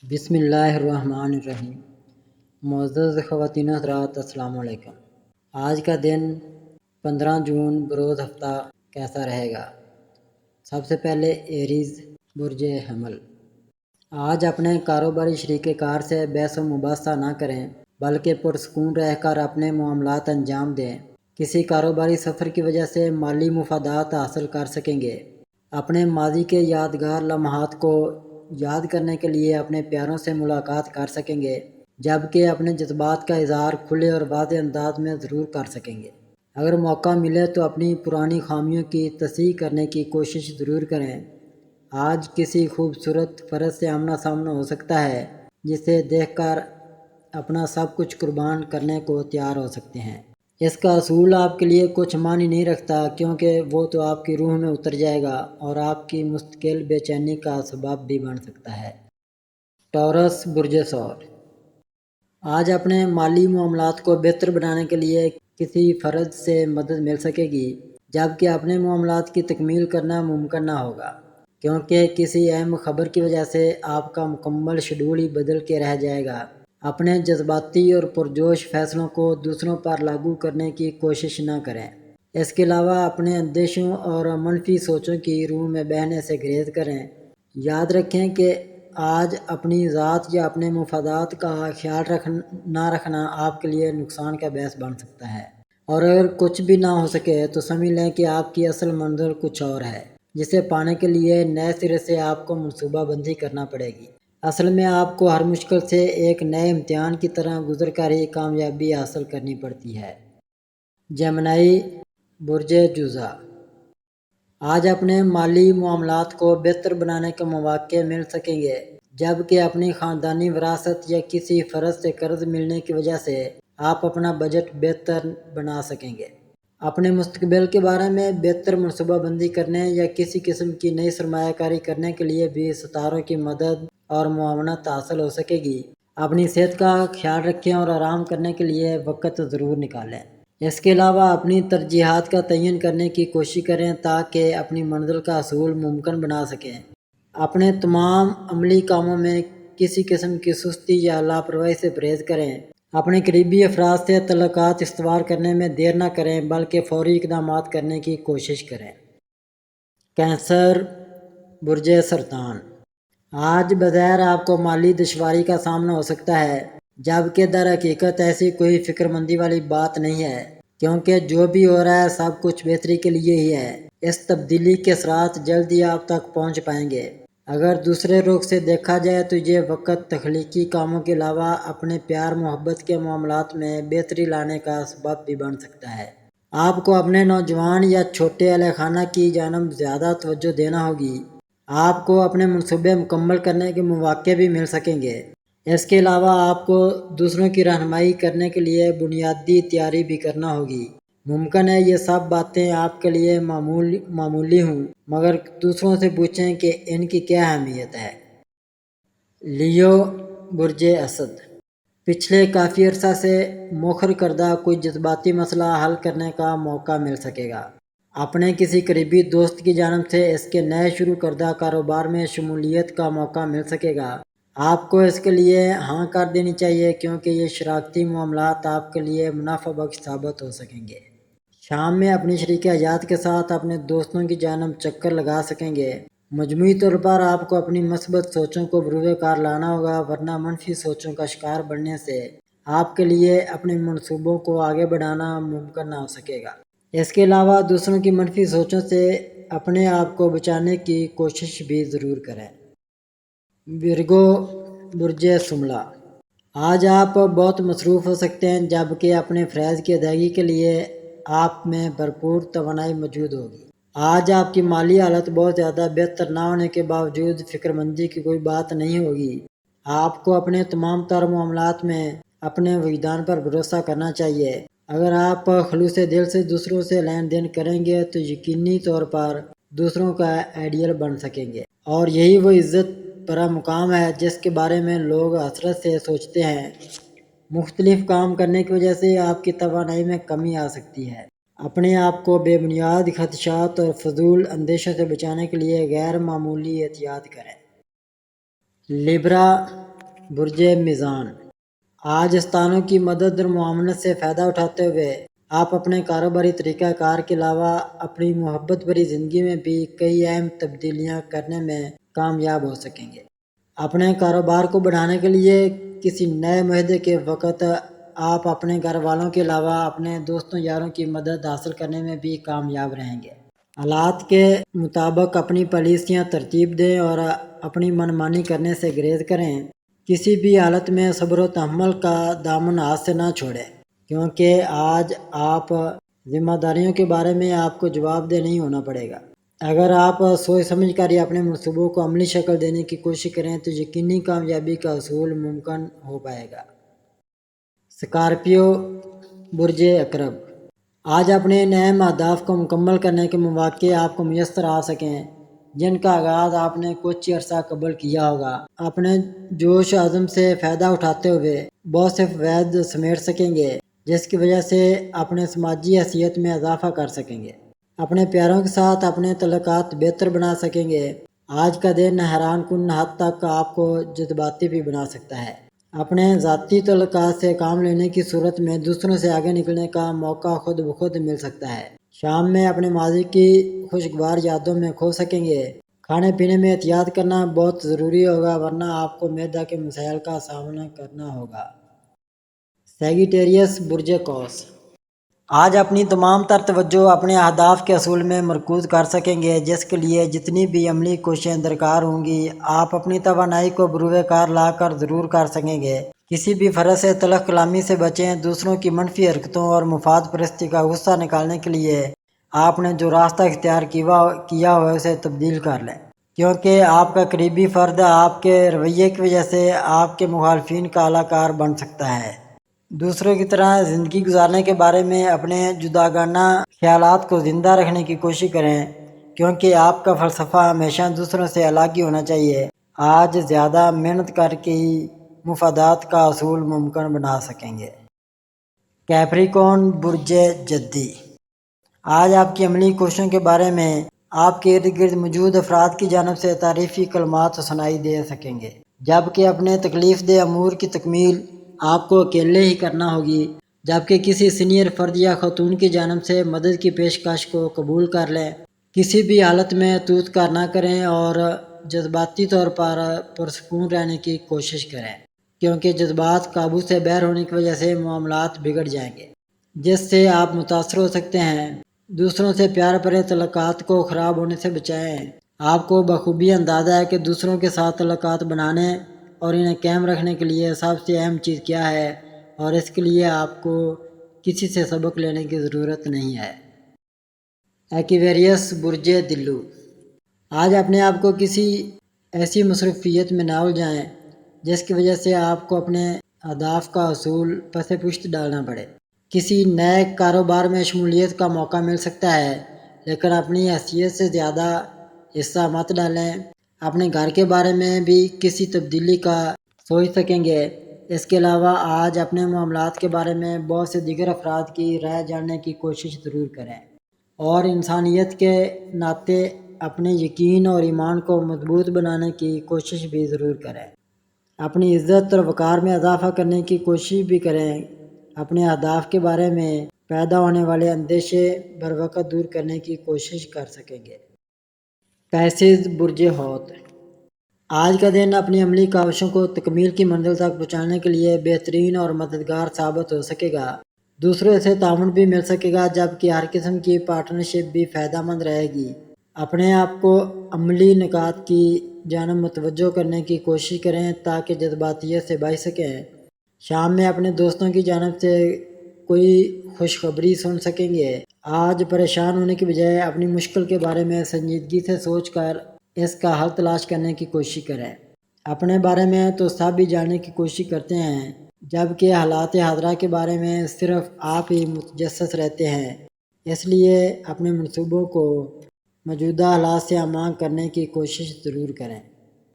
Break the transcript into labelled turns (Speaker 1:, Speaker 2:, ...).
Speaker 1: بسم اللہ الرحمن الرحیم۔ معزز خواتین و حضرات، السلام علیکم۔ آج کا دن 15 جون بروز ہفتہ کیسا رہے گا؟ سب سے پہلے ایریز برج حمل۔ آج اپنے کاروباری شریک کار سے بحث و مباحثہ نہ کریں بلکہ پرسکون رہ کر اپنے معاملات انجام دیں۔ کسی کاروباری سفر کی وجہ سے مالی مفادات حاصل کر سکیں گے۔ اپنے ماضی کے یادگار لمحات کو یاد کرنے کے لیے اپنے پیاروں سے ملاقات کر سکیں گے، جبکہ اپنے جذبات کا اظہار کھلے اور واضح انداز میں ضرور کر سکیں گے۔ اگر موقع ملے تو اپنی پرانی خامیوں کی تصحیح کرنے کی کوشش ضرور کریں۔ آج کسی خوبصورت فرد سے آمنا سامنا ہو سکتا ہے جسے دیکھ کر اپنا سب کچھ قربان کرنے کو تیار ہو سکتے ہیں۔ اس کا اصول آپ کے لیے کچھ معنی نہیں رکھتا، کیونکہ وہ تو آپ کی روح میں اتر جائے گا اور آپ کی مستقل بے چینی کا سبب بھی بن سکتا ہے۔ ٹورس برج ثور۔ آج اپنے مالی معاملات کو بہتر بنانے کے لیے کسی فرد سے مدد مل سکے گی، جبکہ اپنے معاملات کی تکمیل کرنا ممکن نہ ہوگا، کیونکہ کسی اہم خبر کی وجہ سے آپ کا مکمل شیڈول ہی بدل کے رہ جائے گا۔ اپنے جذباتی اور پرجوش فیصلوں کو دوسروں پر لاگو کرنے کی کوشش نہ کریں۔ اس کے علاوہ اپنے اندیشوں اور منفی سوچوں کی روح میں بہنے سے گریز کریں۔ یاد رکھیں کہ آج اپنی ذات یا اپنے مفادات کا خیال نہ رکھنا آپ کے لیے نقصان کا باعث بن سکتا ہے، اور اگر کچھ بھی نہ ہو سکے تو سمجھ لیں کہ آپ کی اصل منزل کچھ اور ہے، جسے پانے کے لیے نئے سرے سے آپ کو منصوبہ بندی کرنا پڑے گی۔ اصل میں آپ کو ہر مشکل سے ایک نئے امتحان کی طرح گزر کر ہی کامیابی حاصل کرنی پڑتی ہے۔ جیمنائی برج جوزا۔ آج اپنے مالی معاملات کو بہتر بنانے کے مواقع مل سکیں گے، جبکہ اپنی خاندانی وراثت یا کسی فرد سے قرض ملنے کی وجہ سے آپ اپنا بجٹ بہتر بنا سکیں گے۔ اپنے مستقبل کے بارے میں بہتر منصوبہ بندی کرنے یا کسی قسم کی نئی سرمایہ کاری کرنے کے لیے بھی ستاروں کی مدد اور معاونت حاصل ہو سکے گی۔ اپنی صحت کا خیال رکھیں اور آرام کرنے کے لیے وقت ضرور نکالیں۔ اس کے علاوہ اپنی ترجیحات کا تعین کرنے کی کوشش کریں تاکہ اپنی منزل کا حصول ممکن بنا سکیں۔ اپنے تمام عملی کاموں میں کسی قسم کی سستی یا لاپرواہی سے پرہیز کریں۔ اپنے قریبی افراد سے تعلقات استوار کرنے میں دیر نہ کریں بلکہ فوری اقدامات کرنے کی کوشش کریں۔ کینسر برج سرطان۔ آج بظاہر آپ کو مالی دشواری کا سامنا ہو سکتا ہے، جبکہ در حقیقت ایسی کوئی فکر مندی والی بات نہیں ہے، کیونکہ جو بھی ہو رہا ہے سب کچھ بہتری کے لیے ہی ہے۔ اس تبدیلی کے اثرات جلد ہی آپ تک پہنچ پائیں گے۔ اگر دوسرے رخ سے دیکھا جائے تو یہ وقت تخلیقی کاموں کے علاوہ اپنے پیار محبت کے معاملات میں بہتری لانے کا سبب بھی بن سکتا ہے۔ آپ کو اپنے نوجوان یا چھوٹے اہل خانہ کی جانب زیادہ توجہ دینا ہوگی۔ آپ کو اپنے منصوبے مکمل کرنے کے مواقع بھی مل سکیں گے۔ اس کے علاوہ آپ کو دوسروں کی رہنمائی کرنے کے لیے بنیادی تیاری بھی کرنا ہوگی۔ ممکن ہے یہ سب باتیں آپ کے لیے معمولی ہوں، مگر دوسروں سے پوچھیں کہ ان کی کیا اہمیت ہے۔ لیو برج اسد۔ پچھلے کافی عرصہ سے مؤخر کردہ کوئی جذباتی مسئلہ حل کرنے کا موقع مل سکے گا۔ اپنے کسی قریبی دوست کی جانب سے اس کے نئے شروع کردہ کاروبار میں شمولیت کا موقع مل سکے گا۔ آپ کو اس کے لیے ہاں کر دینی چاہیے، کیونکہ یہ شراکتی معاملات آپ کے لیے منافع بخش ثابت ہو سکیں گے۔ شام میں اپنی شریک حیات کے ساتھ اپنے دوستوں کی جانب چکر لگا سکیں گے۔ مجموعی طور پر آپ کو اپنی مثبت سوچوں کو بروئے کار لانا ہوگا، ورنہ منفی سوچوں کا شکار بننے سے آپ کے لیے اپنے منصوبوں کو آگے بڑھانا ممکن نہ ہو سکے گا۔ اس کے علاوہ دوسروں کی منفی سوچوں سے اپنے آپ کو بچانے کی کوشش بھی ضرور کریں۔ ورگو برج شملہ۔ آج آپ بہت مصروف ہو سکتے ہیں، جبکہ اپنے فرائض کی ادائیگی کے لیے آپ میں بھرپور توانائی موجود ہوگی۔ آج آپ کی مالی حالت بہت زیادہ بہتر نہ ہونے کے باوجود فکر مندی کی کوئی بات نہیں ہوگی۔ آپ کو اپنے تمام تر معاملات میں اپنے وجدان پر بھروسہ کرنا چاہیے۔ اگر آپ خلوص دل سے دوسروں سے لین دین کریں گے تو یقینی طور پر دوسروں کا آئیڈیل بن سکیں گے، اور یہی وہ عزت بڑا مقام ہے جس کے بارے میں لوگ حسرت سے سوچتے ہیں۔ مختلف کام کرنے کی وجہ سے آپ کی توانائی میں کمی آ سکتی ہے۔ اپنے آپ کو بے بنیاد خدشات اور فضول اندیشوں سے بچانے کے لیے غیر معمولی احتیاط کریں۔ لیبرا برج میزان، آج استانوں کی مدد اور معاونت سے فائدہ اٹھاتے ہوئے آپ اپنے کاروباری طریقہ کار کے علاوہ اپنی محبت بھری زندگی میں بھی کئی اہم تبدیلیاں کرنے میں کامیاب ہو سکیں گے۔ اپنے کاروبار کو بڑھانے کے لیے کسی نئے معاہدے کے وقت آپ اپنے گھر والوں کے علاوہ اپنے دوستوں یاروں کی مدد حاصل کرنے میں بھی کامیاب رہیں گے۔ حالات کے مطابق اپنی پالیسیاں ترتیب دیں اور اپنی منمانی کرنے سے گریز کریں۔ کسی بھی حالت میں صبر و تحمل کا دامن ہاتھ سے نہ چھوڑیں، کیونکہ آج آپ ذمہ داریوں کے بارے میں آپ کو جواب دہ نہیں ہونا پڑے گا۔ اگر آپ سوچ سمجھ کر یا اپنے منصوبوں کو عملی شکل دینے کی کوشش کریں تو یقینی کامیابی کا حصول ممکن ہو پائے گا۔ اسکارپیو، برج عقرب، آج اپنے ان اہم اہداف کو مکمل کرنے کے مواقع آپ کو میسر آ سکیں جن کا آغاز آپ نے کچھ عرصہ قبل کیا ہوگا۔ اپنے جوش و عزم سے فائدہ اٹھاتے ہوئے بہت سے فوائد سمیٹ سکیں گے جس کی وجہ سے اپنے سماجی حیثیت میں اضافہ کر سکیں گے، اپنے پیاروں کے ساتھ اپنے تعلقات بہتر بنا سکیں گے۔ آج کا دن حیران کن حد تک آپ کو جذباتی بھی بنا سکتا ہے۔ اپنے ذاتی تعلقات سے کام لینے کی صورت میں دوسروں سے آگے نکلنے کا موقع خود بخود مل سکتا ہے۔ شام میں اپنے ماضی کی خوشگوار یادوں میں کھو سکیں گے۔ کھانے پینے میں احتیاط کرنا بہت ضروری ہوگا ورنہ آپ کو معدہ کے مسائل کا سامنا کرنا ہوگا۔ سیگیٹیریس، برج قوس، آج اپنی تمام تر توجہ اپنے اہداف کے حصول میں مرکوز کر سکیں گے جس کے لیے جتنی بھی عملی کوششیں درکار ہوں گی آپ اپنی توانائی کو بروئے کار لا کر ضرور کر سکیں گے۔ کسی بھی فرض سے تلخ کلامی سے بچیں۔ دوسروں کی منفی حرکتوں اور مفاد پرستی کا غصہ نکالنے کے لیے آپ نے جو راستہ اختیار کیا ہوا اسے تبدیل کر لیں، کیونکہ آپ کا قریبی فرد آپ کے رویے کی وجہ سے آپ کے مخالفین کا اعلیٰ کار بن سکتا ہے۔ دوسروں کی طرح زندگی گزارنے کے بارے میں اپنے جداگانہ خیالات کو زندہ رکھنے کی کوشش کریں، کیونکہ آپ کا فلسفہ ہمیشہ دوسروں سے الگ ہی ہونا چاہیے۔ آج زیادہ محنت کر کے ہی مفادات کا حصول ممکن بنا سکیں گے۔ کیپریکون، برج جدی، آج آپ کی عملی کوششوں کے بارے میں آپ کے ارد گرد موجود افراد کی جانب سے تعریفی کلمات سنائی دے سکیں گے، جبکہ اپنے تکلیف دہ امور کی تکمیل آپ کو اکیلے ہی کرنا ہوگی، جبکہ کسی سینئر فرد یا خاتون کی جانب سے مدد کی پیشکش کو قبول کر لیں۔ کسی بھی حالت میں توت کار نہ کریں اور جذباتی طور پر پرسکون رہنے کی کوشش کریں، کیونکہ جذبات قابو سے باہر ہونے کی وجہ سے معاملات بگڑ جائیں گے جس سے آپ متاثر ہو سکتے ہیں۔ دوسروں سے پیار بھرے تعلقات کو خراب ہونے سے بچائیں۔ آپ کو بخوبی اندازہ ہے کہ دوسروں کے ساتھ تعلقات بنانے اور انہیں قائم رکھنے کے لیے سب سے اہم چیز کیا ہے، اور اس کے لیے آپ کو کسی سے سبق لینے کی ضرورت نہیں ہے۔ ایکویریس، برج دلو، آج اپنے آپ کو کسی ایسی مصروفیت میں نہ الجھائیں جس کی وجہ سے آپ کو اپنے اہداف کا حصول پس پشت ڈالنا پڑے۔ کسی نئے کاروبار میں شمولیت کا موقع مل سکتا ہے، لیکن اپنی حیثیت سے زیادہ حصہ مت ڈالیں۔ اپنے گھر کے بارے میں بھی کسی تبدیلی کا سوچ سکیں گے۔ اس کے علاوہ آج اپنے معاملات کے بارے میں بہت سے دیگر افراد کی رائے جاننے کی کوشش ضرور کریں، اور انسانیت کے ناطے اپنے یقین اور ایمان کو مضبوط بنانے کی کوشش بھی ضرور کریں۔ اپنی عزت اور وقار میں اضافہ کرنے کی کوشش بھی کریں۔ اپنے اہداف کے بارے میں پیدا ہونے والے اندیشے بروقت دور کرنے کی کوشش کر سکیں گے۔ پیسز، برج حوت، آج کا دن اپنی عملی کاوشوں کو تکمیل کی منزل تک پہنچانے کے لیے بہترین اور مددگار ثابت ہو سکے گا۔ دوسروں سے تعاون بھی مل سکے گا، جبکہ ہر قسم کی پارٹنرشپ بھی فائدہ مند رہے گی۔ اپنے آپ کو عملی نکات کی جانب متوجہ کرنے کی کوشش کریں تاکہ جذباتیت سے بچ سکیں۔ شام میں اپنے دوستوں کی جانب سے کوئی خوشخبری سن سکیں گے۔ آج پریشان ہونے کی بجائے اپنی مشکل کے بارے میں سنجیدگی سے سوچ کر اس کا حل تلاش کرنے کی کوشش کریں۔ اپنے بارے میں تو سب ہی جاننے کی کوشش کرتے ہیں، جبکہ حالات حاضرہ کے بارے میں صرف آپ ہی متجسس رہتے ہیں۔ اس لیے اپنے منصوبوں کو موجودہ حالات سے ہم آہنگ کرنے کی کوشش ضرور کریں۔